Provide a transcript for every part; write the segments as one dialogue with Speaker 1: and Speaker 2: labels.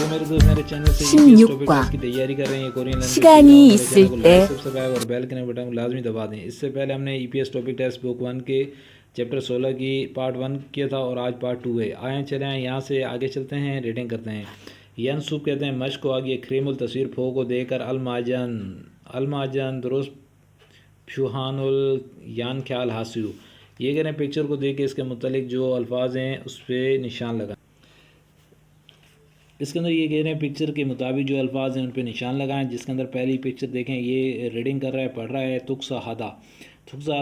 Speaker 1: मेरे चैनल से16과 की तैयारी कर रहे हैं कोरियन लैंग्वेज
Speaker 2: 시간이 있을 때
Speaker 1: सब्सक्राइब और बेल के बटन को लाजमी दबा दें। इससे पहले हमने ईपीएस टॉपिक टेक्स्ट बुक 1 के चैप्टर 16 की पार्ट 1 किया था और आज पार्ट 2 है। आए चले आए यहाँ से आगे चलते हैं, रीडिंग करते हैं। यनसूब कहते हैं मश्क को आगे क्रीमुल तस्वीर फो को देकर अलमाजन दुरुस्त फ्यूहानुल यान ख्याल हासिल। ये कह रहे हैं पिक्चर को देख के इसके मुतालिक जो अल्फाज हैं उस पर निशान लगा। इसके अंदर ये कह रहे हैं पिक्चर के मुताबिक जो अल्फाज हैं उन पे निशान लगाएं। जिसके अंदर पहली पिक्चर देखें, ये रीडिंग कर रहा है, पढ़ रहा है तुक्सा हादा।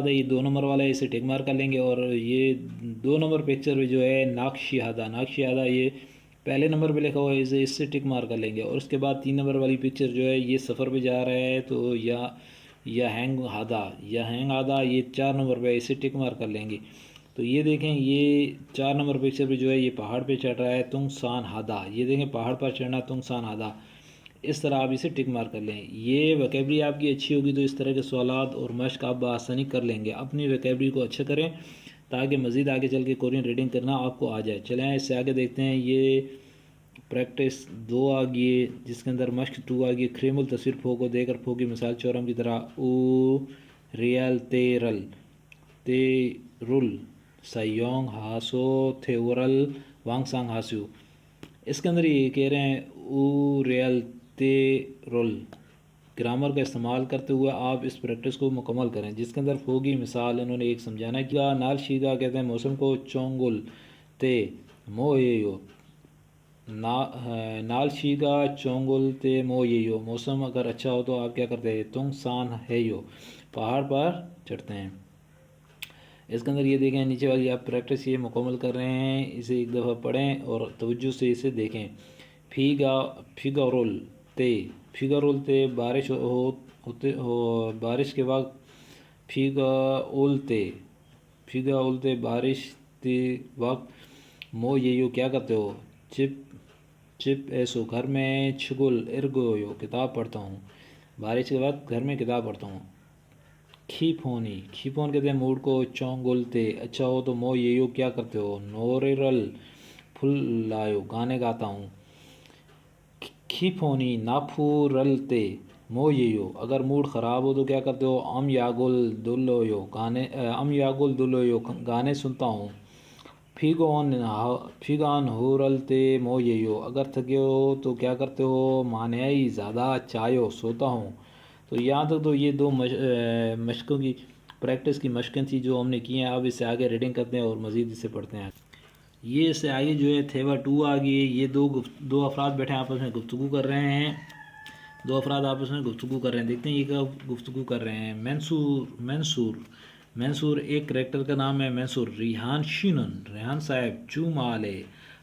Speaker 1: ये 2 नंबर वाला है, इसे टिक मार कर लेंगे। और ये 2 नंबर पिक्चर में जो है नाकशी हादा ये पहले नंबर पे लिखा हुआ है, इसे इससे टिक मार कर लेंगे। और उसके बाद 3 नंबर वाली पिक्चर जो है ये सफ़र पे जा रहा है तो या हैंग हादा ये 4 नंबर पे, इसे टिक मार कर लेंगे। तो ये देखें, ये 4 नंबर पिक्चर पे जो है ये पहाड़ पे चढ़ रहा है तुंगसान हादा। ये देखें पहाड़ पर चढ़ना तुंगसान हादा। इस तरह आप इसे टिक मार कर लें। ये वोकैबरी आपकी अच्छी होगी तो इस तरह के सवालात और मश्क आप बआसानी कर लेंगे। अपनी वोकैबरी को अच्छा करें ताकि मज़ीद आगे चल के कोरियन रीडिंग करना आपको आ जाए। चलें इससे आगे देखते हैं। ये प्रैक्टिस 2 आ गई जिसके अंदर मश्क 2 आ गई। क्रीमुल तस्वीर फो को देकर फो की मिसाल चौरम की तरह ऊ रियल ते रुल सयोंग हासो थेवरल वांग सांग हासू। इसके अंदर ये कह रहे हैं ऊ रियल ते रुल। ग्रामर का इस्तेमाल करते हुए आप इस प्रैक्टिस को मुकम्मल करें। जिसके अंदर फोगी मिसाल इन्होंने एक समझाना किया। नाल शीगा कहते हैं मौसम को चोंगुल ते मोयो नाल शीगा चोंगुल ते मोयो। मौसम अगर अच्छा हो तो आप क्या करते हैं तुंग सान है यो, पहाड़ पर चढ़ते हैं। इसके अंदर ये देखें नीचे वाली आप प्रैक्टिस ये मुकम्मल कर रहे हैं, इसे एक दफ़ा पढ़ें और तवज्जो से इसे देखें। फिगा रोल ते बारिश बारिश के वक्त फिगा उलते बारिश के वक्त मो ये यो क्या करते हो चिप ऐसो घर में छुगुल इर्गो यो किताब पढ़ता हूँ। बारिश के वक्त घर में किताब पढ़ता हूँ। खीफोन कहते हैं मूड को चौंगुलते अच्छा हो तो मो ये यो क्या करते हो नोरेरल फुल लायो गाने गाता हूँ। खीफोनी नाफूरलते मो ये यो अगर मूड ख़राब हो तो क्या करते हो अम यागुल दुल्लो यो गाने सुनता हूँ। फीगान होरलते मो ये यो अगर थके हो तो क्या करते हो मानयाई ज़्यादा चायो सोता हूँ। तो यहाँ तक तो ये 2 मशकों की प्रैक्टिस की मशकें थी जो हमने की हैं। अब इससे आगे रीडिंग करते हैं और मज़ीद इसे पढ़ते हैं। ये इससे आगे जो है थेवा 2 आ गई। ये दो अफराद बैठे आपस में गुफ्तगू कर रहे हैं। 2 अफराद आपस में गुफ्तगू कर रहे हैं। देखते हैं ये क्या गुफ्तगू कर रहे हैं। मंसूर एक करेक्टर का नाम है मंसूर। रेहान साहब चू माले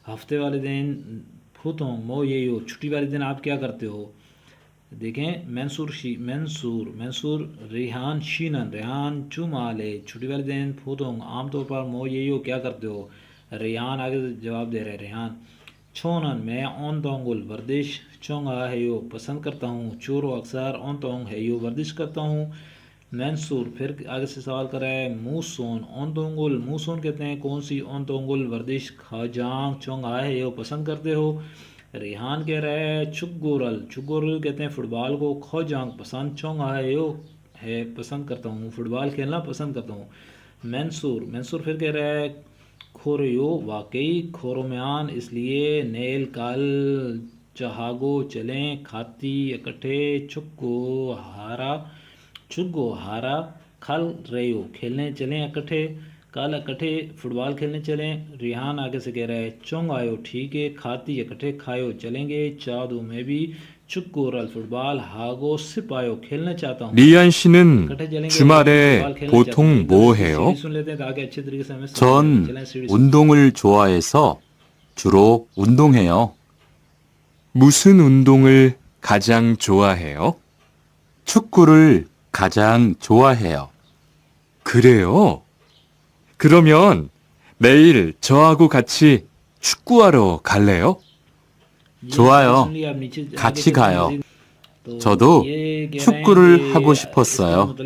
Speaker 1: हफ्ते वाले दिन फुतों मो ये यो छुट्टी वाले दिन आप क्या करते हो। देखें मंसूर रेहान चुमाले छुट्टी वाले दिन फूतोंग आमतौर पर मो ये यो क्या करते हो। रेहान आगे से जवाब दे रहे हैं। रेहान छोनन मैं ओन तोंगुल वर्दिश चोंगा है यो पसंद करता हूँ। चोरो अक्सर ओन तोंग है यो वर्दिश करता हूँ। मंसूर फिर आगे से सवाल कर रहा है मूसोन ओन तोंगुल मूसोन कहते हैं कौन सी ओन तोंगुल वर्दिश खाजांग चोंगा है यो पसंद करते हो। रेहान कह रहा है चुगोरल कहते हैं फुटबॉल को। खोजांग पसंद चोंगा है पसंद करता हूँ, फुटबॉल खेलना पसंद करता हूँ। मंसूर फिर कह रहा है खोरयो वाकई खोरोम्यान इसलिए नेल कल चहागो चलें खाती इकट्ठे चुगो हारा खल रेयो खेलने चलें इकट्ठे कल इकट्ठे फुटबॉल खेलने चलें। रेहान आगे से कह रहा है चोंग आयो ठीक है खाती इकट्ठे खायो चलेंगे। चादू में भी चुक्कोरल फुटबॉल हागो सिपायो खेलना चाहता हूँ।
Speaker 3: 리안 씨는
Speaker 1: इकट्ठे चलेंगे
Speaker 3: 주말에
Speaker 1: फुटबॉल खेलना चाहता
Speaker 3: 보통
Speaker 1: हूँ।
Speaker 3: 뭐
Speaker 1: सीढ़ी
Speaker 3: 해요?
Speaker 1: सुन लेते हैं ताकि अच्छे तरीके से हमें समझ
Speaker 3: 전
Speaker 1: चलें। सीढ़ी
Speaker 3: 운동을 좋아해서 주로 운동해요. 무슨 운동을 가장 좋아해요? 축구를 가장 좋아해요. 그래요? 그러면 내일 저하고 같이 축구하러 갈래요? 좋아요. 같이 가요. 저도 축구를 하고 싶었어요.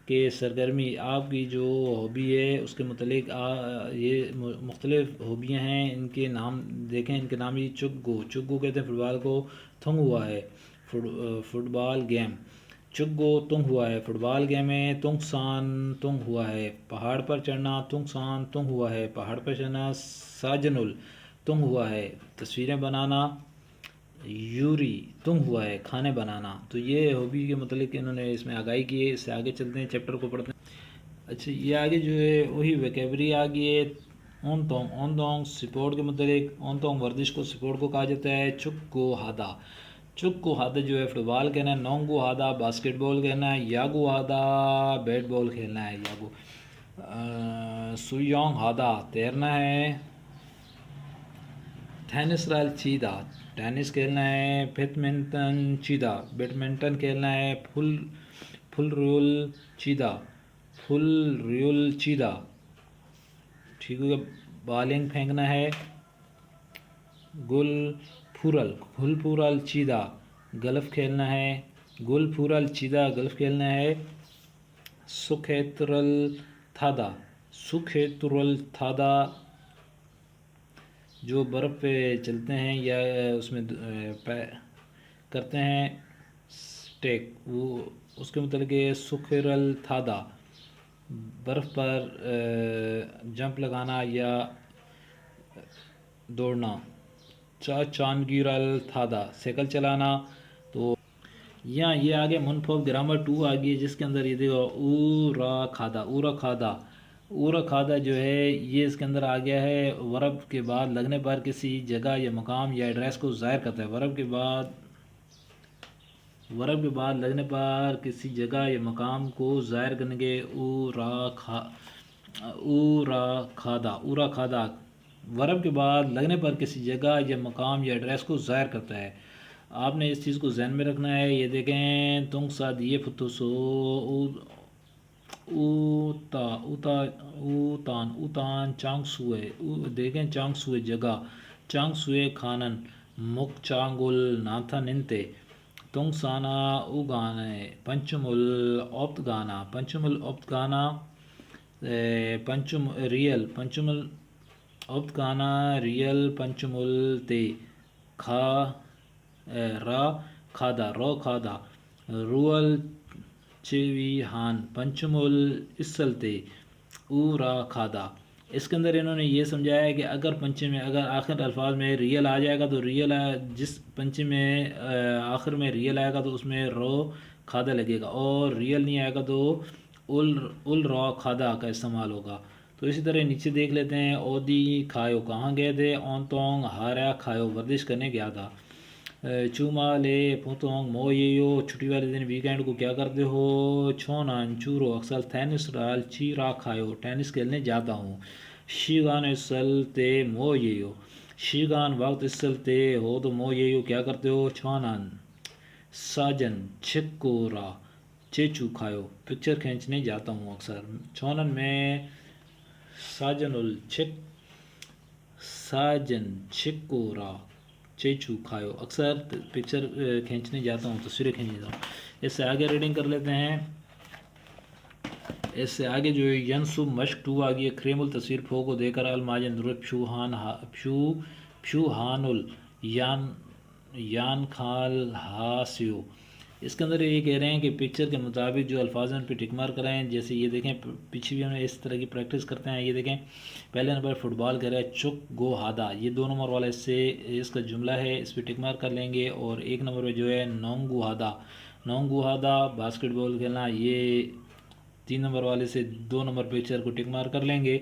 Speaker 1: कि کہ सरगर्मी आपकी जो हॉबी है उसके मुतलिक ये मुख्तलिफ हॉबियाँ हैं, इनके नाम देखें। इनके नाम ये चुग्गो, चुग्गो कहते हैं फुटबॉल को। थंग हुआ है फुटबॉल गेम, चुग्गो तुंग हुआ है फुटबॉल गेम है। तुंगसान तुंग हुआ है पहाड़ पर चढ़ना, तुंगसान तुंग हुआ है पहाड़ पर चढ़ना। साजनुल तुंग हुआ है तस्वीरें बनाना। यूरी तुंग हुआ है खाने बनाना। तो ये हॉबी के मतलब इन्होंने इसमें आगाही की है। इससे आगे चलते हैं, चैप्टर को पढ़ते हैं। अच्छा, ये आगे जो है वही वोकैबरी आ गई है। ओन तोंग स्पोर्ट के मतलब, ओन तोंग वर्जिश को स्पोर्ट को कहा जाता है। चुक गो हादा, चुक को हादा जो है फुटबॉल कहना है। नोंगो हादा बास्केटबॉल कहना है। यागो हादा बैट बॉल खेलना है। यागो सुयोंग हादा तैरना है। टेनिस राल चीदा टेनिस खेलना है। बैडमिंटन चीदा बैडमिंटन खेलना है। फुल रोल चीदा फुल रोल चीदा ठीक हो गया, बॉलिंग फेंकना है। गुल फूरल चीदा गल्फ खेलना है। गुल फूरल चीदा गल्फ खेलना है। सुखेतुरल थादा जो बर्फ़ पे चलते हैं या उसमें करते हैं स्टेक, वो उसके मतलब सुखेरल थादा बर्फ़ पर जंप लगाना या दौड़ना। चांदगिरल थादा साइकिल चलाना। तो यहाँ ये आगे मुनफब ग्रामर 2 आ गई है, जिसके अंदर ये देखो ऊरा खादा जो है ये इसके अंदर आ गया है। वर्ब के बाद लगने पर किसी जगह या मकाम या एड्रेस को ज़ाहिर करता है। वर्ब के बाद लगने पर किसी जगह या मकाम को ज़ाहिर करने के ऊरा खादा वर्ब के बाद लगने पर किसी जगह या मकाम या एड्रेस को ज़ाहिर करता है। आपने इस चीज़ को जहन में रखना है। ये देखें तुंग साद ये फुतुसो उतान चांगसुए देखें चांगसुए जगह, चांगसुए खानन मुक चांगुल नाथा निंते। तुंग साना उगाने पंचमुल ओप्त गाना पंचमुल ओप्त गाना रियल पंचमुल ते खा रा खादा रो खादा रुअल चेवी हान पंचमुल इसलते ऊरा खादा। इसके अंदर इन्होंने ये समझाया है कि अगर पंचम में अगर आखिर अल्फाज में रियल आ जाएगा तो रियल जिस पंचम में आखिर में रियल आएगा तो उसमें रो खादा लगेगा, और रियल नहीं आएगा तो उल रो खादा का इस्तेमाल होगा। तो इसी तरह नीचे देख लेते हैं। ओदी खायो कहाँ गए थे। ओन तोंग हारा खायो वर्जिश करने गया था। चूमा ले पुतोंग मो ये छुट्टी वाले दिन वीकेंड को क्या करते हो। छोनान चूरो अक्सर टेनिस राल चीरा खायो टेनिस खेलने जाता हूँ। शीगान इसल ते मो ये शीगान वक्त इसल ते हो तो मो ये क्या करते हो। छोनान साजन छिकोरा चेचू खायो पिक्चर खींचने जाता हूँ अक्सर। छोनन में साजन छिकोरा चेचू खायो अक्सर पिक्चर खींचने जाता हूँ, तस्वीरें खींचने जाता हूँ। इससे आगे रीडिंग कर लेते हैं। इससे आगे जो है यनसु मश्क 2 आ गई है। क्रेमुल तस्वीर फो को देकर अलमाजन दुरुत फ्यू हानुल यान खाल हासियो। इसके अंदर ये कह रहे हैं कि पिक्चर के मुताबिक जो अल्फाज हैं उन पर टिक मार कराएँ। जैसे ये देखें, पीछे भी हम इस तरह की प्रैक्टिस करते हैं। ये देखें पहले नंबर फुटबॉल कह रहा है चुक गो हादा, ये 2 नंबर वाला इससे इसका जुमला है, इस पर टिक मार कर लेंगे। और 1 नंबर पे जो है नोंगू हादा बास्केटबॉल खेलना, ये 3 नंबर वाले से 2 नंबर पिक्चर को टिक मार कर लेंगे।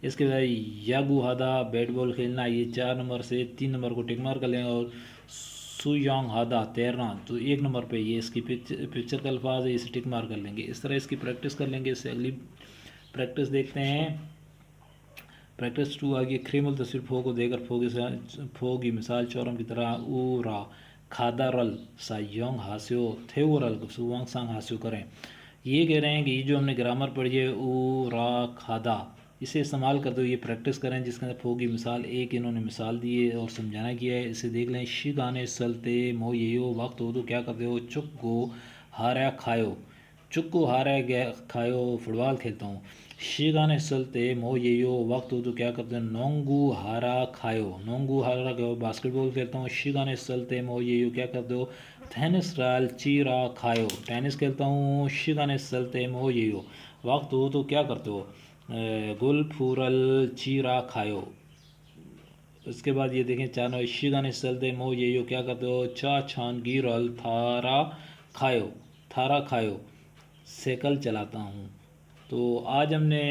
Speaker 1: इसके बाद यागू हादा बैट बॉल खेलना, ये 4 नंबर से 3 नंबर को टिक मार कर लेंगे। और सुयोंग हादा तैरना, तो 1 नंबर पे ये इसकी पिक्चर का अल्फाज है, इसे टिक मार कर लेंगे। इस तरह इसकी प्रैक्टिस कर लेंगे। इससे अगली प्रैक्टिस देखते हैं। प्रैक्टिस 2 आ गई। क्रेमुल तस्वीर फो को देकर फो की मिसाल चौरम की तरह ऊरा खादा रल सायोंग हास्यो थेवरल सुवांग सांग हास्यो करें। ये कह रहे हैं कि ये जो हमने ग्रामर पढ़ी है ऊरा खादा, इसे इस्तेमाल करते हुए ये प्रैक्टिस करें, जिसके अंदर फो की मिसाल एक इन्होंने मिसाल दी है और समझाना किया है। इसे देख लें। शी गाने सलते मो ये वक्त हो तो क्या करते हो। चुक गो हारा खायो चुक्कू हारे गया खायो फुटबॉल खेलता हूँ शीगाने सलते मो ये यो वक्त हो तो क्या करते हैं नोंगू हारा खायो बास्केटबॉल खेलता हूँ शीगाने सलते मो ये यो क्या करते हो टेनिस राल चीरा खायो टेनिस खेलता हूँ शीगाने सलते मो ये यो वक्त हो तो क्या करते हो गुल फूरल चीरा खायो। उसके बाद ये देखें चानो शीगाने सलते मो ये यो क्या करते हो चा छान गिरल थारा खायो साइकिल चलाता हूँ। तो आज हमने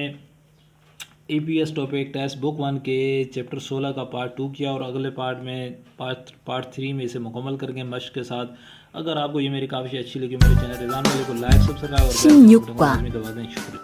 Speaker 1: EPS टॉपिक टेक्स्ट बुक 1 के चैप्टर 16 का पार्ट 2 किया और अगले पार्ट में पार्ट 3 में इसे मुकम्मल करके मश्क के साथ। अगर आपको ये मेरी काफ़ी अच्छी लगी मेरे चैनल रिजान वाले को लाइक सब्सक्राइब और बेल आइकन
Speaker 2: 16과
Speaker 1: को दबा दें। शुक्रिया।